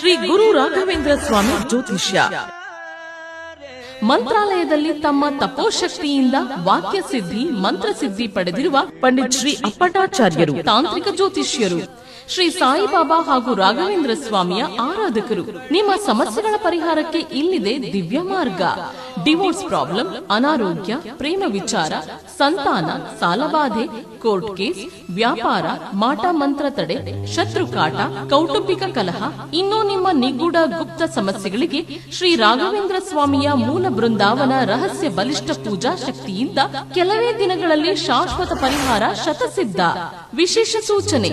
ಶ್ರೀ ಗುರು ರಾಘವೇಂದ್ರ ಸ್ವಾಮಿ ಜ್ಯೋತಿಷ್ಯ ಮಂತ್ರಾಲಯದಲ್ಲಿ ತಮ್ಮ ತಪೋಶಕ್ತಿಯಿಂದ ವಾಕ್ಯ ಸಿದ್ಧಿ ಮಂತ್ರಸಿದ್ಧಿ ಪಡೆದಿರುವ ಪಂಡಿತ್ ಶ್ರೀ ಅಪ್ಪಟಾಚಾರ್ಯರು ತಾಂತ್ರಿಕ ಜ್ಯೋತಿಷ್ಯರು. ಶ್ರೀ ಸಾಯಿಬಾಬಾ ಹಾಗೂ ರಾಘವೇಂದ್ರ ಸ್ವಾಮಿಯ ಆರಾಧಕರು. ನಿಮ್ಮ ಸಮಸ್ಯೆಗಳ ಪರಿಹಾರಕ್ಕೆ ಇಲ್ಲಿದೆ ದಿವ್ಯ ಮಾರ್ಗ. ಡಿವೋರ್ಸ್ ಪ್ರಾಬ್ಲಮ್, ಅನಾರೋಗ್ಯ, ಪ್ರೇಮ ವಿಚಾರ, ಸಂತಾನ, ಸಾಲಬಾಧೆ, ಕೋರ್ಟ್ ಕೇಸ್, ವ್ಯಾಪಾರ, ಮಾಟ ಮಂತ್ರ ತಡೆ, ಶತ್ರುಕಾಟ, ಕೌಟುಂಬಿಕ ಕಲಹ, ಇನ್ನೂ ನಿಮ್ಮ ನಿಗೂಢ ಗುಪ್ತ ಸಮಸ್ಯೆಗಳಿಗೆ ಶ್ರೀ ರಾಘವೇಂದ್ರ ಸ್ವಾಮಿಯ ಮೂಲ ಬೃಂದಾವನ ರಹಸ್ಯ ಬಲಿಷ್ಠ ಪೂಜಾ ಶಕ್ತಿಯಿಂದ ಕೆಲವೇ ದಿನಗಳಲ್ಲಿ ಶಾಶ್ವತ ಪರಿಹಾರ ಶತಸಿದ್ಧ. ವಿಶೇಷ ಸೂಚನೆ: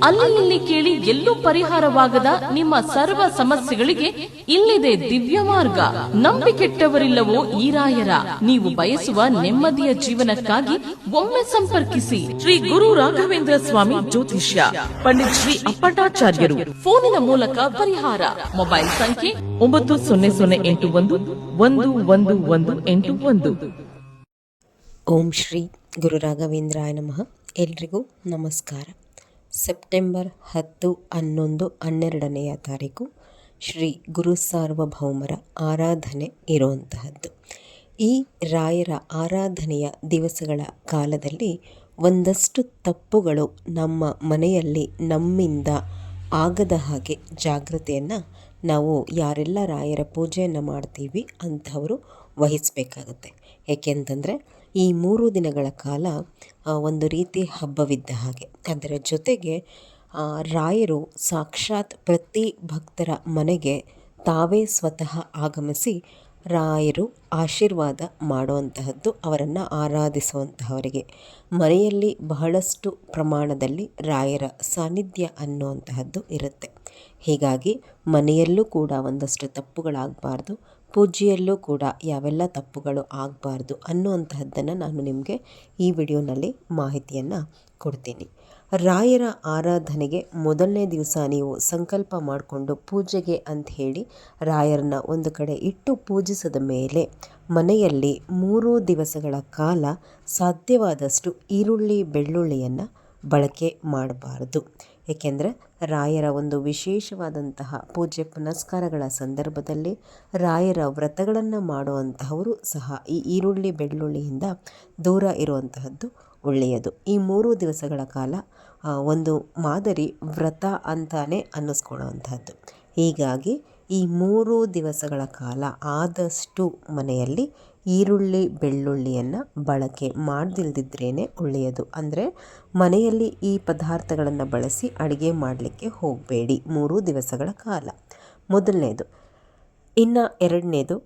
ಅಲ್ಲಿ ಇಲ್ಲಿ ಕೇಳಿ ಎಲ್ಲೂ ಪರಿಹಾರವಾಗದ ನಿಮ್ಮ ಸರ್ವ ಸಮಸ್ಯೆಗಳಿಗೆ ಇಲ್ಲಿದೆ ದಿವ್ಯ ಮಾರ್ಗ. ನಂಬಿಕೆಟ್ಟವರಿಲ್ಲವೋ ಈ ರಾಯರ. ನೀವು ಬಯಸುವ ನೆಮ್ಮದಿಯ ಜೀವನಕ್ಕಾಗಿ ಒಮ್ಮೆ ಸಂಪರ್ಕಿಸಿ. ಶ್ರೀ ಗುರು ರಾಘವೇಂದ್ರ ಸ್ವಾಮಿ ಜ್ಯೋತಿಷ್ಯ, ಪಂಡಿತ್ ಶ್ರೀ ಅಪ್ಪಟಾಚಾರ್ಯರು. ಫೋನಿನ ಮೂಲಕ ಪರಿಹಾರ. ಮೊಬೈಲ್ ಸಂಖ್ಯೆ 9008111181. ಓಂ ಶ್ರೀ ಗುರು ರಾಘವೇಂದ್ರಾಯ ನಮಃ. ಎಲ್ರಿಗೂ ನಮಸ್ಕಾರ. ಸೆಪ್ಟೆಂಬರ್ 10, 11, 12ನೇ ತಾರೀಕು ಶ್ರೀ ಗುರು ಸಾರ್ವಭೌಮರ ಆರಾಧನೆ ಇರುವಂತಹದ್ದು. ಈ ರಾಯರ ಆರಾಧನೆಯ ದಿವಸಗಳ ಕಾಲದಲ್ಲಿ ಒಂದಷ್ಟು ತಪ್ಪುಗಳು ನಮ್ಮ ಮನೆಯಲ್ಲಿ ನಮ್ಮಿಂದ ಆಗದ ಹಾಗೆ ಜಾಗೃತೆಯನ್ನು ನಾವು ಯಾರೆಲ್ಲ ರಾಯರ ಪೂಜೆಯನ್ನು ಮಾಡ್ತೀವಿ ಅಂಥವರು ವಹಿಸಬೇಕಾಗತ್ತೆ. ಏಕೆಂತಂದರೆ ಈ 3 ದಿನಗಳ ಕಾಲ ಒಂದು ರೀತಿ ಹಬ್ಬವಿದ್ದ ಹಾಗೆ. ಅದರ ಜೊತೆಗೆ ರಾಯರು ಸಾಕ್ಷಾತ್ ಪ್ರತಿ ಭಕ್ತರ ಮನೆಗೆ ತಾವೇ ಸ್ವತಃ ಆಗಮಿಸಿ ರಾಯರು ಆಶೀರ್ವಾದ ಮಾಡುವಂತಹದ್ದು, ಅವರನ್ನು ಆರಾಧಿಸುವಂತಹವರಿಗೆ ಮನೆಯಲ್ಲಿ ಬಹಳಷ್ಟು ಪ್ರಮಾಣದಲ್ಲಿ ರಾಯರ ಸಾನ್ನಿಧ್ಯ ಅನ್ನುವಂತಹದ್ದು ಇರುತ್ತೆ. ಹೀಗಾಗಿ ಮನೆಯಲ್ಲೂ ಕೂಡ ಒಂದಷ್ಟು ತಪ್ಪುಗಳಾಗಬಾರ್ದು, ಪೂಜೆಯಲ್ಲೂ ಕೂಡ ಯಾವೆಲ್ಲ ತಪ್ಪುಗಳು ಆಗಬಾರ್ದು ಅನ್ನುವಂತಹದ್ದನ್ನು ನಾನು ನಿಮಗೆ ಈ ವಿಡಿಯೋನಲ್ಲಿ ಮಾಹಿತಿಯನ್ನು ಕೊಡ್ತೀನಿ. ರಾಯರ ಆರಾಧನೆಗೆ ಮೊದಲನೇ ದಿವಸ ನೀವು ಸಂಕಲ್ಪ ಮಾಡಿಕೊಂಡು ಪೂಜೆಗೆ ಅಂತ ಹೇಳಿ ರಾಯರನ್ನ ಒಂದು ಕಡೆ ಇಟ್ಟು ಪೂಜಿಸಿದ ಮೇಲೆ ಮನೆಯಲ್ಲಿ 3 ದಿವಸಗಳ ಕಾಲ ಸಾಧ್ಯವಾದಷ್ಟು ಈರುಳ್ಳಿ ಬೆಳ್ಳುಳ್ಳಿಯನ್ನು ಬಳಕೆ ಮಾಡಬಾರದು. ಏಕೆಂದರೆ ರಾಯರ ಒಂದು ವಿಶೇಷವಾದಂತಹ ಪೂಜೆ ಪುನಸ್ಕಾರಗಳ ಸಂದರ್ಭದಲ್ಲಿ ರಾಯರ ವ್ರತಗಳನ್ನು ಮಾಡುವಂತಹವರು ಸಹ ಈ ಈರುಳ್ಳಿ ಬೆಳ್ಳುಳ್ಳಿಯಿಂದ ದೂರ ಇರುವಂತಹದ್ದು ಒಳ್ಳೆಯದು. ಈ 3 ದಿವಸಗಳ ಕಾಲ ಒಂದು ಮಾದರಿ ವ್ರತ ಅಂತಾನೆ ಅನ್ನಿಸ್ಕೊಳ್ಳುವಂತಹದ್ದು. ಹೀಗಾಗಿ ಈ 3 ದಿವಸಗಳ ಕಾಲ ಆದಷ್ಟು ಮನೆಯಲ್ಲಿ ಈರುಳ್ಳಿ ಬೆಳ್ಳುಳ್ಳಿಯನ್ನು ಬಳಕೆ ಮಾಡದಿಲ್ದಿದ್ರೇ ಒಳ್ಳೆಯದು. ಅಂದರೆ ಮನೆಯಲ್ಲಿ ಈ ಪದಾರ್ಥಗಳನ್ನು ಬಳಸಿ ಅಡುಗೆ ಮಾಡಲಿಕ್ಕೆ ಹೋಗಬೇಡಿ 3 ದಿವಸಗಳ ಕಾಲ. ಮೊದಲನೇದು. ಇನ್ನು ಎರಡನೇದು,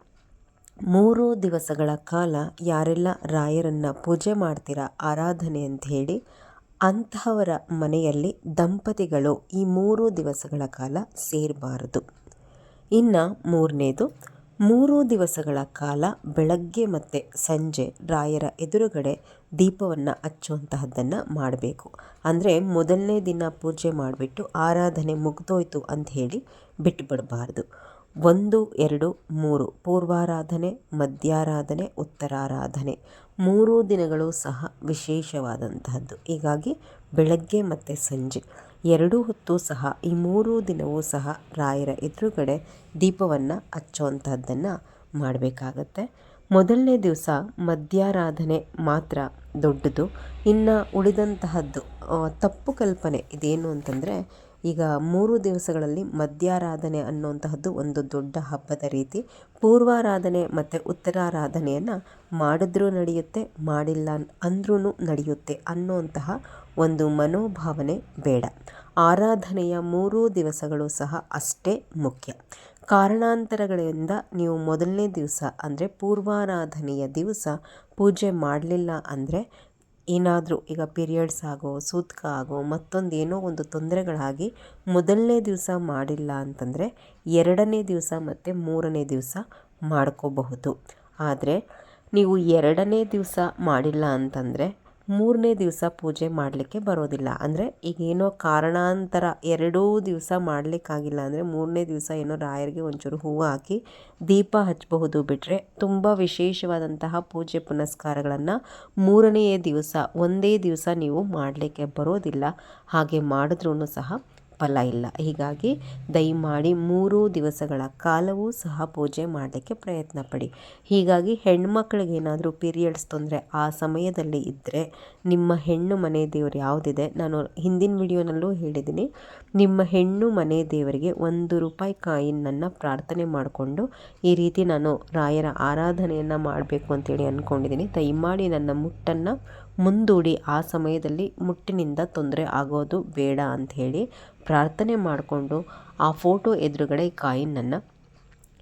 3 ದಿವಸಗಳ ಕಾಲ ಯಾರೆಲ್ಲ ರಾಯರನ್ನು ಪೂಜೆ ಮಾಡ್ತೀರಾ ಆರಾಧನೆ ಅಂತ ಹೇಳಿ ಅಂತಹವರ ಮನೆಯಲ್ಲಿ ದಂಪತಿಗಳು ಈ 3 ದಿವಸಗಳ ಕಾಲ ಸೇರಬಾರದು. ಇನ್ನು ಮೂರನೇದು, 3 ದಿವಸಗಳ ಕಾಲ ಬೆಳಗ್ಗೆ ಮತ್ತು ಸಂಜೆ ರಾಯರ ಎದುರುಗಡೆ ದೀಪವನ್ನು ಹಚ್ಚುವಂತಹದ್ದನ್ನು ಮಾಡಬೇಕು. ಅಂದರೆ ಮೊದಲನೇ ದಿನ ಪೂಜೆ ಮಾಡಿಬಿಟ್ಟು ಆರಾಧನೆ ಮುಗಿದೋಯ್ತು ಅಂತ ಹೇಳಿ ಬಿಟ್ಟುಬಿಡಬಾರ್ದು. 1, 2, 3 ಪೂರ್ವಾರಾಧನೆ, ಮಧ್ಯಾರಾಧನೆ, ಉತ್ತರಾರಾಧನೆ 3 ದಿನಗಳು ಸಹ ವಿಶೇಷವಾದಂತಹದ್ದು. ಹೀಗಾಗಿ ಬೆಳಗ್ಗೆ ಮತ್ತು ಸಂಜೆ 2 ಹೊತ್ತು ಸಹ ಈ 3 ದಿನವೂ ಸಹ ರಾಯರ ಎದುರುಗಡೆ ದೀಪವನ್ನು ಹಚ್ಚುವಂತಹದ್ದನ್ನು ಮಾಡಬೇಕಾಗತ್ತೆ. ಮೊದಲನೇ ದಿವಸ ಮಧ್ಯಾರಾಧನೆ ಮಾತ್ರ ದೊಡ್ಡದು. ಇನ್ನು ಉಳಿದಂತಹದ್ದು ತಪ್ಪು ಕಲ್ಪನೆ ಇದೇನು ಅಂತಂದರೆ, ಈಗ 3 ದಿವಸಗಳಲ್ಲಿ ಮಧ್ಯಾರಾಧನೆ ಅನ್ನುವಂತಹದ್ದು ಒಂದು ದೊಡ್ಡ ಹಬ್ಬದ ರೀತಿ. ಪೂರ್ವಾರಾಧನೆ ಮತ್ತು ಉತ್ತರಾರಾಧನೆಯನ್ನು ಮಾಡಿದ್ರೂ ನಡೆಯುತ್ತೆ, ಮಾಡಿಲ್ಲ ಅಂದ್ರೂ ನಡೆಯುತ್ತೆ ಅನ್ನುವಂತಹ ಒಂದು ಮನೋಭಾವನೆ ಬೇಡ. ಆರಾಧನೆಯ 3 ದಿವಸಗಳು ಸಹ ಅಷ್ಟೇ ಮುಖ್ಯ. ಕಾರಣಾಂತರಗಳಿಂದ ನೀವು ಮೊದಲನೇ ದಿವಸ ಅಂದರೆ ಪೂರ್ವಾರಾಧನೆಯ ದಿವಸ ಪೂಜೆ ಮಾಡಲಿಲ್ಲ ಅಂದರೆ, ಏನಾದರೂ ಈಗ ಪೀರಿಯಡ್ಸ್ ಆಗೋ, ಸೂತಕ ಆಗೋ, ಮತ್ತೊಂದು ಏನೋ ಒಂದು ತೊಂದರೆಗಳಾಗಿ ಮೊದಲನೇ ದಿವಸ ಮಾಡಿಲ್ಲ ಅಂತಂದರೆ 2ನೇ ದಿವಸ ಮತ್ತು 3ನೇ ದಿವಸ ಮಾಡ್ಕೋಬಹುದು. ಆದರೆ ನೀವು 2ನೇ ದಿವಸ ಮಾಡಿಲ್ಲ ಅಂತಂದರೆ 3ನೇ ದಿವಸ ಪೂಜೆ ಮಾಡಲಿಕ್ಕೆ ಬರೋದಿಲ್ಲ. ಅಂದರೆ ಈಗೇನೋ ಕಾರಣಾಂತರ 2 ದಿವಸ ಮಾಡಲಿಕ್ಕಾಗಿಲ್ಲ ಅಂದರೆ 3ನೇ ದಿವಸ ಏನೋ ರಾಯರಿಗೆ ಒಂಚೂರು ಹೂವು ಹಾಕಿ ದೀಪ ಹಚ್ಚಬಹುದು. ಬಿಟ್ಟರೆ ತುಂಬ ವಿಶೇಷವಾದಂತಹ ಪೂಜೆ ಪುನಸ್ಕಾರಗಳನ್ನು 3ನೇ ದಿವಸ ಒಂದೇ ದಿವಸ ನೀವು ಮಾಡಲಿಕ್ಕೆ ಬರೋದಿಲ್ಲ. ಹಾಗೆ ಮಾಡಿದ್ರೂ ಸಹ ಫಲ ಇಲ್ಲ. ಹೀಗಾಗಿ ದಯಮಾಡಿ 3 ದಿವಸಗಳ ಕಾಲವೂ ಸಹ ಪೂಜೆ ಮಾಡಲಿಕ್ಕೆ ಪ್ರಯತ್ನ ಪಡಿ. ಹೀಗಾಗಿ ಹೆಣ್ಮಕ್ಳಿಗೆ ಏನಾದರೂ ಪೀರಿಯಡ್ಸ್ ತೊಂದರೆ ಆ ಸಮಯದಲ್ಲಿ ಇದ್ದರೆ ನಿಮ್ಮ ಹೆಣ್ಣು ಮನೆ ದೇವರು ಯಾವುದಿದೆ, ನಾನು ಹಿಂದಿನ ವಿಡಿಯೋನಲ್ಲೂ ಹೇಳಿದ್ದೀನಿ, ನಿಮ್ಮ ಹೆಣ್ಣು ಮನೆ ದೇವರಿಗೆ 1 ರೂಪಾಯಿ ಕಾಯಿನನ್ನು ಪ್ರಾರ್ಥನೆ ಮಾಡಿಕೊಂಡು ಈ ರೀತಿ ನಾನು ರಾಯರ ಆರಾಧನೆಯನ್ನು ಮಾಡಬೇಕು ಅಂತೇಳಿ ಅಂದ್ಕೊಂಡಿದ್ದೀನಿ, ದಯಮಾಡಿ ನನ್ನ ಮುಟ್ಟನ್ನು ಮುಂದೂಡಿ, ಆ ಸಮಯದಲ್ಲಿ ಮುಟ್ಟಿನಿಂದ ತೊಂದರೆ ಆಗೋದು ಬೇಡ ಅಂಥೇಳಿ ಪ್ರಾರ್ಥನೆ ಮಾಡಿಕೊಂಡು ಆ ಫೋಟೋ ಎದುರುಗಡೆ ಕಾಯಿನನ್ನು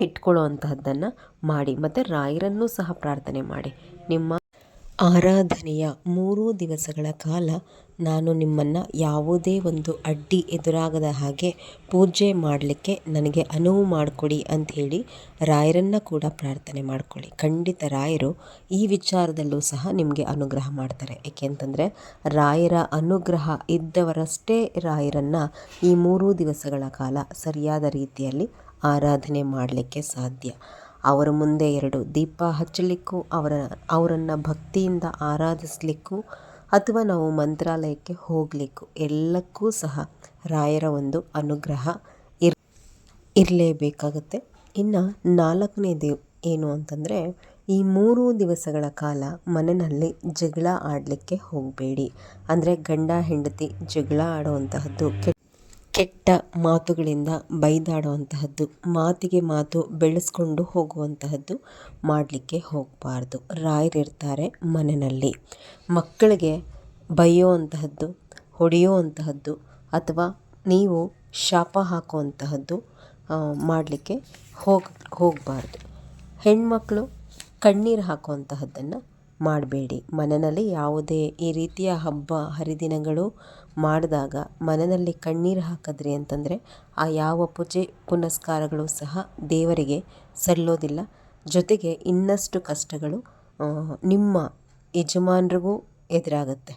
ಇಟ್ಕೊಳ್ಳೋ ಅಂತಹದ್ದನ್ನು ಮಾಡಿ. ಮತ್ತು ರಾಯರನ್ನು ಸಹ ಪ್ರಾರ್ಥನೆ ಮಾಡಿ. ನಿಮ್ಮ ಆರಾಧನೆಯ 3 ದಿವಸಗಳ ಕಾಲ ನಾನು ನಿಮ್ಮನ್ನು ಯಾವುದೇ ಒಂದು ಅಡ್ಡಿ ಎದುರಾಗದ ಹಾಗೆ ಪೂಜೆ ಮಾಡಲಿಕ್ಕೆ ನನಗೆ ಅನುವು ಮಾಡಿಕೊಡಿ ಅಂಥೇಳಿ ರಾಯರನ್ನು ಕೂಡ ಪ್ರಾರ್ಥನೆ ಮಾಡ್ಕೊಳ್ಳಿ. ಖಂಡಿತ ರಾಯರು ಈ ವಿಚಾರದಲ್ಲೂ ಸಹ ನಿಮಗೆ ಅನುಗ್ರಹ ಮಾಡ್ತಾರೆ. ಏಕೆಂತಂದರೆ ರಾಯರ ಅನುಗ್ರಹ ಇದ್ದವರಷ್ಟೇ ರಾಯರನ್ನು ಈ 3 ದಿವಸಗಳ ಕಾಲ ಸರಿಯಾದ ರೀತಿಯಲ್ಲಿ ಆರಾಧನೆ ಮಾಡಲಿಕ್ಕೆ ಸಾಧ್ಯ. ಅವರ ಮುಂದೆ 2 ದೀಪ ಹಚ್ಚಲಿಕ್ಕೂ, ಅವರನ್ನು ಭಕ್ತಿಯಿಂದ ಆರಾಧಿಸಲಿಕ್ಕೂ, ಅಥವಾ ನಾವು ಮಂತ್ರಾಲಯಕ್ಕೆ ಹೋಗಲಿಕ್ಕೂ ಎಲ್ಲಕ್ಕೂ ಸಹ ರಾಯರ ಒಂದು ಅನುಗ್ರಹ ಇರಲೇಬೇಕಾಗುತ್ತೆ. ಇನ್ನು 4ನೇದು ಏನು ಅಂತಂದರೆ, ಈ 3 ದಿವಸಗಳ ಕಾಲ ಮನೆಯಲ್ಲಿ ಜಗಳ ಆಡಲಿಕ್ಕೆ ಹೋಗಬೇಡಿ. ಅಂದರೆ ಗಂಡ ಹೆಂಡತಿ ಜಗಳ ಆಡುವಂತಹದ್ದು, ಕೆಟ್ಟ ಮಾತುಗಳಿಂದ ಬೈದಾಡುವಂತಹದ್ದು, ಮಾತಿಗೆ ಮಾತು ಬೆಳೆಸ್ಕೊಂಡು ಹೋಗುವಂತಹದ್ದು ಮಾಡಲಿಕ್ಕೆ ಹೋಗಬಾರ್ದು. ರಾಯರಿರ್ತಾರೆ ಮನೆಯಲ್ಲಿ. ಮಕ್ಕಳಿಗೆ ಬೈಯುವಂತಹದ್ದು, ಹೊಡೆಯುವಂತಹದ್ದು ಅಥವಾ ನೀವು ಶಾಪ ಹಾಕುವಂತಹದ್ದು ಮಾಡಲಿಕ್ಕೆ ಹೋಗಬಾರ್ದು. ಹೆಣ್ಮಕ್ಳು ಕಣ್ಣೀರು ಹಾಕುವಂತಹದ್ದನ್ನು ಮಾಡಬೇಡಿ. ಮನೆಯಲ್ಲಿ ಯಾವುದೇ ಈ ರೀತಿಯ ಹಬ್ಬ ಹರಿದಿನಗಳು ಮಾಡಿದಾಗ ಮನೆಯಲ್ಲಿ ಕಣ್ಣೀರು ಹಾಕಿದ್ರಿ ಅಂತಂದರೆ ಆ ಯಾವ ಪೂಜೆ ಪುನಸ್ಕಾರಗಳು ಸಹ ದೇವರಿಗೆ ಸಲ್ಲೋದಿಲ್ಲ. ಜೊತೆಗೆ ಇನ್ನಷ್ಟು ಕಷ್ಟಗಳು ನಿಮ್ಮ ಯಜಮಾನರಿಗೂ ಎದುರಾಗುತ್ತೆ.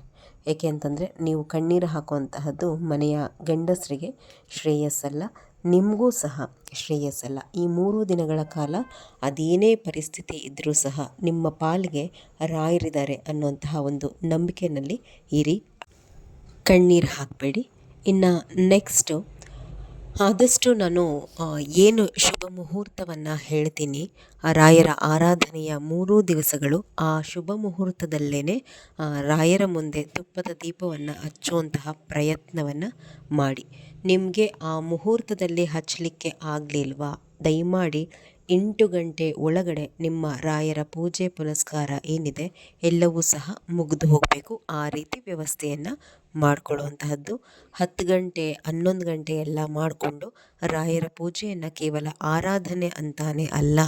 ಏಕೆ ಅಂತಂದರೆ ನೀವು ಕಣ್ಣೀರು ಹಾಕುವಂತಹದ್ದು ಮನೆಯ ಗಂಡಸರಿಗೆ ಶ್ರೇಯಸ್ಸಲ್ಲ, ನಿಮಗೂ ಸಹ ಶ್ರೇಯಸ್ಸಲ್ಲ. ಈ 3 ದಿನಗಳ ಕಾಲ ಅದೇನೇ ಪರಿಸ್ಥಿತಿ ಇದ್ದರೂ ಸಹ ನಿಮ್ಮ ಪಾಲಿಗೆ ರಾಯರಿದ್ದಾರೆ ಅನ್ನುವಂತಹ ಒಂದು ನಂಬಿಕೆಯಲ್ಲಿ ಇರಿ, ಕಣ್ಣೀರು ಹಾಕಬೇಡಿ. ಇನ್ನು ನೆಕ್ಸ್ಟು, ಆದಷ್ಟು ನಾನು ಏನು ಶುಭ ಮುಹೂರ್ತವನ್ನು ಹೇಳ್ತೀನಿ, ರಾಯರ ಆರಾಧನೆಯ 3 ದಿವಸಗಳು ಆ ಶುಭ ಮುಹೂರ್ತದಲ್ಲೇ ರಾಯರ ಮುಂದೆ ತುಪ್ಪದ ದೀಪವನ್ನು ಹಚ್ಚುವಂತಹ ಪ್ರಯತ್ನವನ್ನು ಮಾಡಿ. ನಿಮಗೆ ಆ ಮುಹೂರ್ತದಲ್ಲಿ ಹಚ್ಚಲಿಕ್ಕೆ ಆಗಲಿಲ್ವಾ, ದಯಮಾಡಿ 8 ಗಂಟೆ ಒಳಗಡೆ ನಿಮ್ಮ ರಾಯರ ಪೂಜೆ ಪುನಸ್ಕಾರ ಏನಿದೆ ಎಲ್ಲವೂ ಸಹ ಮುಗಿದು ಹೋಗಬೇಕು. ಆ ರೀತಿ ವ್ಯವಸ್ಥೆಯನ್ನು ಮಾಡಿಕೊಳ್ಳುವಂತಹದ್ದು. 10 ಗಂಟೆ 11 ಗಂಟೆ ಎಲ್ಲ ಮಾಡಿಕೊಂಡು ರಾಯರ ಪೂಜೆಯನ್ನು ಕೇವಲ ಆರಾಧನೆ ಅಂತಾನೆ ಅಲ್ಲ,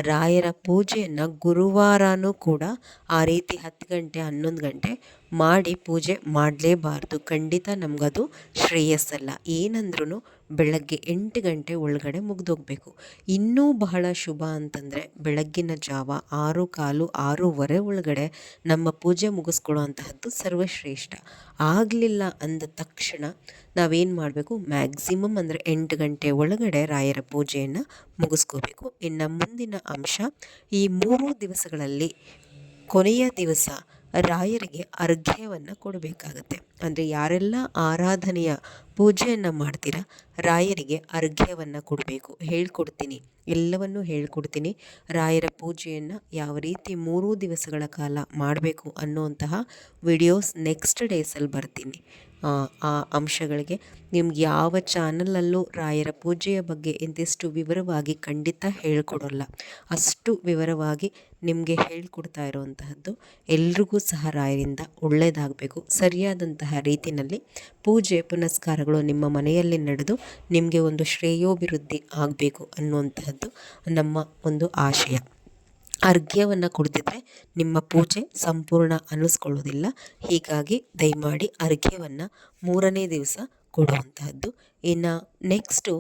ರಾಯರ ಪೂಜೆಯನ್ನು ಗುರುವಾರನೂ ಕೂಡ ಆ ರೀತಿ 10 ಗಂಟೆ 11 ಗಂಟೆ ಮಾಡಿ ಪೂಜೆ ಮಾಡಲೇಬಾರ್ದು. ಖಂಡಿತ ನಮಗದು ಶ್ರೇಯಸ್ಸಲ್ಲ. ಏನಂದ್ರೂ ಬೆಳಗ್ಗೆ 8 ಗಂಟೆ ಒಳಗಡೆ ಮುಗಿದೋಗ್ಬೇಕು. ಇನ್ನೂ ಬಹಳ ಶುಭ ಅಂತಂದರೆ ಬೆಳಗ್ಗಿನ ಜಾವ 6:15 6:30 ಒಳಗಡೆ ನಮ್ಮ ಪೂಜೆ ಮುಗಿಸ್ಕೊಳ್ಳುವಂತಹದ್ದು ಸರ್ವಶ್ರೇಷ್ಠ. ಆಗಲಿಲ್ಲ ಅಂದ ತಕ್ಷಣ ನಾವೇನು ಮಾಡಬೇಕು, ಮ್ಯಾಕ್ಸಿಮಮ್ ಅಂದರೆ 8 ಗಂಟೆ ಒಳಗಡೆ ರಾಯರ ಪೂಜೆಯನ್ನು ಮುಗಿಸ್ಕೋಬೇಕು. ಇನ್ನು ಮುಂದಿನ ಅಂಶ, ಈ 3 ದಿವಸಗಳಲ್ಲಿ ಕೊನೆಯ ದಿವಸ ರಾಯರಿಗೆ ಅರ್ಘ್ಯವನ್ನು ಕೊಡಬೇಕಾಗತ್ತೆ. ಅಂದರೆ ಯಾರೆಲ್ಲ ಆರಾಧನೆಯ ಪೂಜೆಯನ್ನು ಮಾಡ್ತೀರಾ ರಾಯರಿಗೆ ಅರ್ಘ್ಯವನ್ನು ಕೊಡಬೇಕು. ಹೇಳ್ಕೊಡ್ತೀನಿ, ಎಲ್ಲವನ್ನೂ ಹೇಳ್ಕೊಡ್ತೀನಿ. ರಾಯರ ಪೂಜೆಯನ್ನು ಯಾವ ರೀತಿ 3 ದಿವಸಗಳ ಕಾಲ ಮಾಡಬೇಕು ಅನ್ನುವಂತಹ ವಿಡಿಯೋಸ್ ನೆಕ್ಸ್ಟ್ ಡೇಸಲ್ಲಿ ಬರ್ತೀನಿ. ಆ ಅಂಶಗಳಿಗೆ ನಿಮ್ಗೆ ಯಾವ ಚಾನಲಲ್ಲೂ ರಾಯರ ಪೂಜೆಯ ಬಗ್ಗೆ ಇಂತಿಷ್ಟು ವಿವರವಾಗಿ ಖಂಡಿತ ಹೇಳ್ಕೊಡೋಲ್ಲ. ಅಷ್ಟು ವಿವರವಾಗಿ ನಿಮಗೆ ಹೇಳ್ಕೊಡ್ತಾ ಇರುವಂತಹದ್ದು ಎಲ್ರಿಗೂ ಸಹ ರಾಯರಿಂದ ಒಳ್ಳೆಯದಾಗಬೇಕು. ಸರಿಯಾದಂತಹ ರೀತಿಯಲ್ಲಿ ಪೂಜೆ ಪುನಸ್ಕಾರಗಳು ನಿಮ್ಮ ಮನೆಯಲ್ಲಿ ನಡೆದು ನಿಮಗೆ ಒಂದು ಶ್ರೇಯೋಭಿವೃದ್ಧಿ ಆಗಬೇಕು ಅನ್ನುವಂತಹದ್ದು ನಮ್ಮ ಒಂದು ಆಶಯ. ಅರ್ಘ್ಯವನ್ನು ಕೊಡ್ತಿದ್ರೆ ನಿಮ್ಮ ಪೂಜೆ ಸಂಪೂರ್ಣ ಅನ್ನಿಸ್ಕೊಳ್ಳೋದಿಲ್ಲ. ಹೀಗಾಗಿ ದಯಮಾಡಿ ಅರ್ಘ್ಯವನ್ನು 3ನೇ ದಿವಸ ಕೊಡುವಂತಹದ್ದು. ಇನ್ನು ನೆಕ್ಸ್ಟು,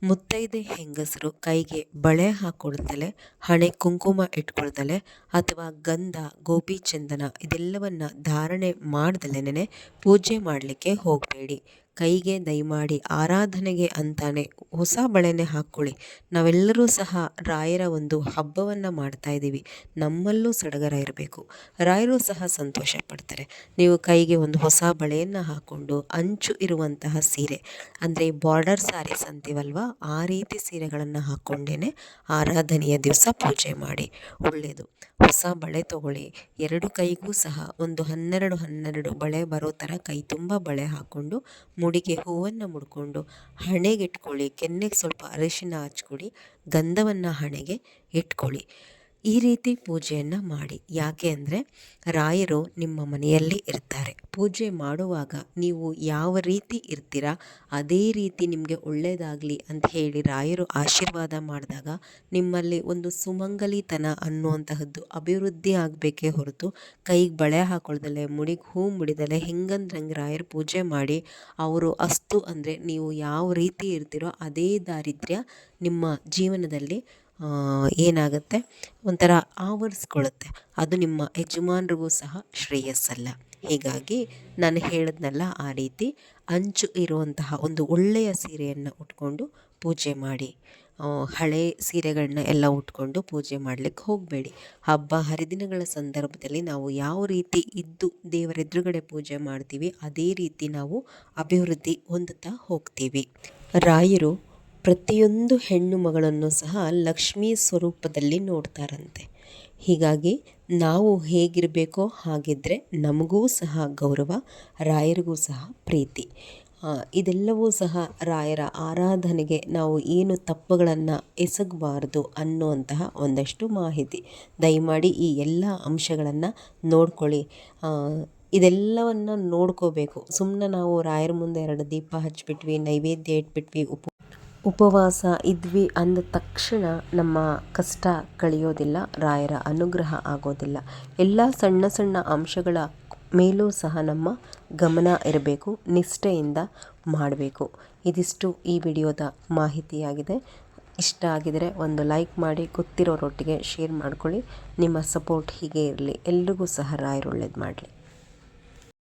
ಮುತ್ತೈದೆ ಹೆಂಗಸರು ಕೈಗೆ ಬಳೆ ಹಾಕ್ಕೊಳ್ತಲೇ, ಹಣೆ ಕುಂಕುಮ ಇಟ್ಕೊಳ್ತಲೇ ಅಥವಾ ಗಂಧ ಗೋಪಿ ಚಂದನ ಇದೆಲ್ಲವನ್ನು ಧಾರಣೆ ಮಾಡ್ದಲೇ ಪೂಜೆ ಮಾಡಲಿಕ್ಕೆ ಹೋಗಬೇಡಿ. ಕೈಗೆ ದಯಮಾಡಿ ಆರಾಧನೆಗೆ ಅಂತಾನೆ ಹೊಸ ಬಳೆನೇ ಹಾಕ್ಕೊಳ್ಳಿ. ನಾವೆಲ್ಲರೂ ಸಹ ರಾಯರ ಒಂದು ಹಬ್ಬವನ್ನು ಮಾಡ್ತಾ ಇದ್ದೀವಿ. ನಮ್ಮಲ್ಲೂ ಸಡಗರ ಇರಬೇಕು, ರಾಯರು ಸಹ ಸಂತೋಷ ಪಡ್ತಾರೆ. ನೀವು ಕೈಗೆ ಒಂದು ಹೊಸ ಬಳೆಯನ್ನು ಹಾಕ್ಕೊಂಡು ಅಂಚು ಇರುವಂತಹ ಸೀರೆ ಅಂದರೆ ಬಾರ್ಡರ್ ಸ್ಯಾರೀಸ್ ಅಂತೀವಲ್ವ, ಆ ರೀತಿ ಸೀರೆಗಳನ್ನು ಹಾಕ್ಕೊಂಡೇ ಆರಾಧನೆಯ ದಿವಸ ಪೂಜೆ ಮಾಡಿ ಒಳ್ಳೆಯದು. ಹೊಸ ಬಳೆ ತಗೊಳ್ಳಿ, ಎರಡು ಕೈಗೂ ಸಹ ಒಂದು 12 ಬಳೆ ಬರೋ ಥರ ಕೈ ತುಂಬ ಬಳೆ ಹಾಕ್ಕೊಂಡು ಮುಡಿಗೆ ಹೂವನ್ನು ಮುಡ್ಕೊಂಡು ಹಣೆಗೆ ಇಟ್ಕೊಳ್ಳಿ. ಕೆನ್ನೆಗೆ ಸ್ವಲ್ಪ ಅರಿಶಿನ ಹಚ್ಕೊಳ್ಳಿ, ಗಂಧವನ್ನು ಹಣೆಗೆ ಇಟ್ಕೊಳ್ಳಿ. ಈ ರೀತಿ ಪೂಜೆಯನ್ನು ಮಾಡಿ. ಯಾಕೆ ಅಂದರೆ ರಾಯರು ನಿಮ್ಮ ಮನೆಯಲ್ಲಿ ಇರ್ತಾರೆ. ಪೂಜೆ ಮಾಡುವಾಗ ನೀವು ಯಾವ ರೀತಿ ಇರ್ತೀರಾ ಅದೇ ರೀತಿ ನಿಮಗೆ ಒಳ್ಳೆಯದಾಗಲಿ ಅಂತ ಹೇಳಿ ರಾಯರು ಆಶೀರ್ವಾದ ಮಾಡಿದಾಗ ನಿಮ್ಮಲ್ಲಿ ಒಂದು ಸುಮಂಗಲಿತನ ಅನ್ನುವಂತಹದ್ದು ಅಭಿವೃದ್ಧಿ ಆಗಬೇಕೇ ಹೊರತು ಕೈಗೆ ಬಳೆ ಹಾಕೊಳ್ದಲೆ ಮುಡಿಗೆ ಹೂ ಮುಡಿದಲೆ ಹಿಂಗಂದ್ರಂಗೆ ರಾಯರು ಪೂಜೆ ಮಾಡಿ ಅವರು ಅಸ್ತು ಅಂದರೆ ನೀವು ಯಾವ ರೀತಿ ಇರ್ತೀರೋ ಅದೇ ದಾರಿದ್ರ್ಯ ನಿಮ್ಮ ಜೀವನದಲ್ಲಿ ಏನಾಗುತ್ತೆ, ಒಂಥರ ಆವರಿಸ್ಕೊಳ್ಳುತ್ತೆ. ಅದು ನಿಮ್ಮ ಯಜಮಾನ್ರಿಗೂ ಸಹ ಶ್ರೇಯಸ್ಸಲ್ಲ. ಹೀಗಾಗಿ ನಾನು ಹೇಳಿದ್ನಲ್ಲ, ಆ ರೀತಿ ಅಂಚು ಇರುವಂತಹ ಒಂದು ಒಳ್ಳೆಯ ಸೀರೆಯನ್ನು ಉಟ್ಕೊಂಡು ಪೂಜೆ ಮಾಡಿ. ಹಳೆ ಸೀರೆಗಳನ್ನ ಎಲ್ಲ ಉಟ್ಕೊಂಡು ಪೂಜೆ ಮಾಡಲಿಕ್ಕೆ ಹೋಗಬೇಡಿ. ಹಬ್ಬ ಹರಿದಿನಗಳ ಸಂದರ್ಭದಲ್ಲಿ ನಾವು ಯಾವ ರೀತಿ ಇದ್ದು ದೇವರ ಎದುರುಗಡೆ ಪೂಜೆ ಮಾಡ್ತೀವಿ ಅದೇ ರೀತಿ ನಾವು ಅಭಿವೃದ್ಧಿ ಹೊಂದುತ್ತಾ ಹೋಗ್ತೀವಿ. ರಾಯರು ಪ್ರತಿಯೊಂದು ಹೆಣ್ಣು ಮಗಳನ್ನು ಸಹ ಲಕ್ಷ್ಮೀ ಸ್ವರೂಪದಲ್ಲಿ ನೋಡ್ತಾರಂತೆ. ಹೀಗಾಗಿ ನಾವು ಹೇಗಿರಬೇಕೋ ಹಾಗಿದ್ದರೆ ನಮಗೂ ಸಹ ಗೌರವ, ರಾಯರಿಗೂ ಸಹ ಪ್ರೀತಿ. ಇದೆಲ್ಲವೂ ಸಹ ರಾಯರ ಆರಾಧನೆಗೆ ನಾವು ಏನು ತಪ್ಪುಗಳನ್ನು ಎಸಗಬಾರ್ದು ಅನ್ನುವಂತಹ ಒಂದಷ್ಟು ಮಾಹಿತಿ. ದಯಮಾಡಿ ಈ ಎಲ್ಲ ಅಂಶಗಳನ್ನು ನೋಡ್ಕೊಳ್ಳಿ. ಇದೆಲ್ಲವನ್ನು ನೋಡ್ಕೋಬೇಕು. ಸುಮ್ಮನೆ ನಾವು ರಾಯರ ಮುಂದೆ 2 ದೀಪ ಹಚ್ಬಿಟ್ವಿ, ನೈವೇದ್ಯ ಇಟ್ಬಿಟ್ವಿ, ಉಪವಾಸ ಇದ್ವಿ ಅಂದ ತಕ್ಷಣ ನಮ್ಮ ಕಷ್ಟ ಕಳೆಯೋದಿಲ್ಲ, ರಾಯರ ಅನುಗ್ರಹ ಆಗೋದಿಲ್ಲ. ಎಲ್ಲ ಸಣ್ಣ ಸಣ್ಣ ಅಂಶಗಳ ಮೇಲೂ ಸಹ ನಮ್ಮ ಗಮನ ಇರಬೇಕು, ನಿಷ್ಠೆಯಿಂದ ಮಾಡಬೇಕು. ಇದಿಷ್ಟು ಈ ವಿಡಿಯೋದ ಮಾಹಿತಿಯಾಗಿದೆ. ಇಷ್ಟ ಆಗಿದರೆ ಒಂದು ಲೈಕ್ ಮಾಡಿ, ಗೊತ್ತಿರೋರೊಟ್ಟಿಗೆ ಶೇರ್ ಮಾಡ್ಕೊಳ್ಳಿ. ನಿಮ್ಮ ಸಪೋರ್ಟ್ ಹೀಗೆ ಇರಲಿ. ಎಲ್ರಿಗೂ ಸಹ ರಾಯರು ಒಳ್ಳೇದು ಮಾಡಲಿ.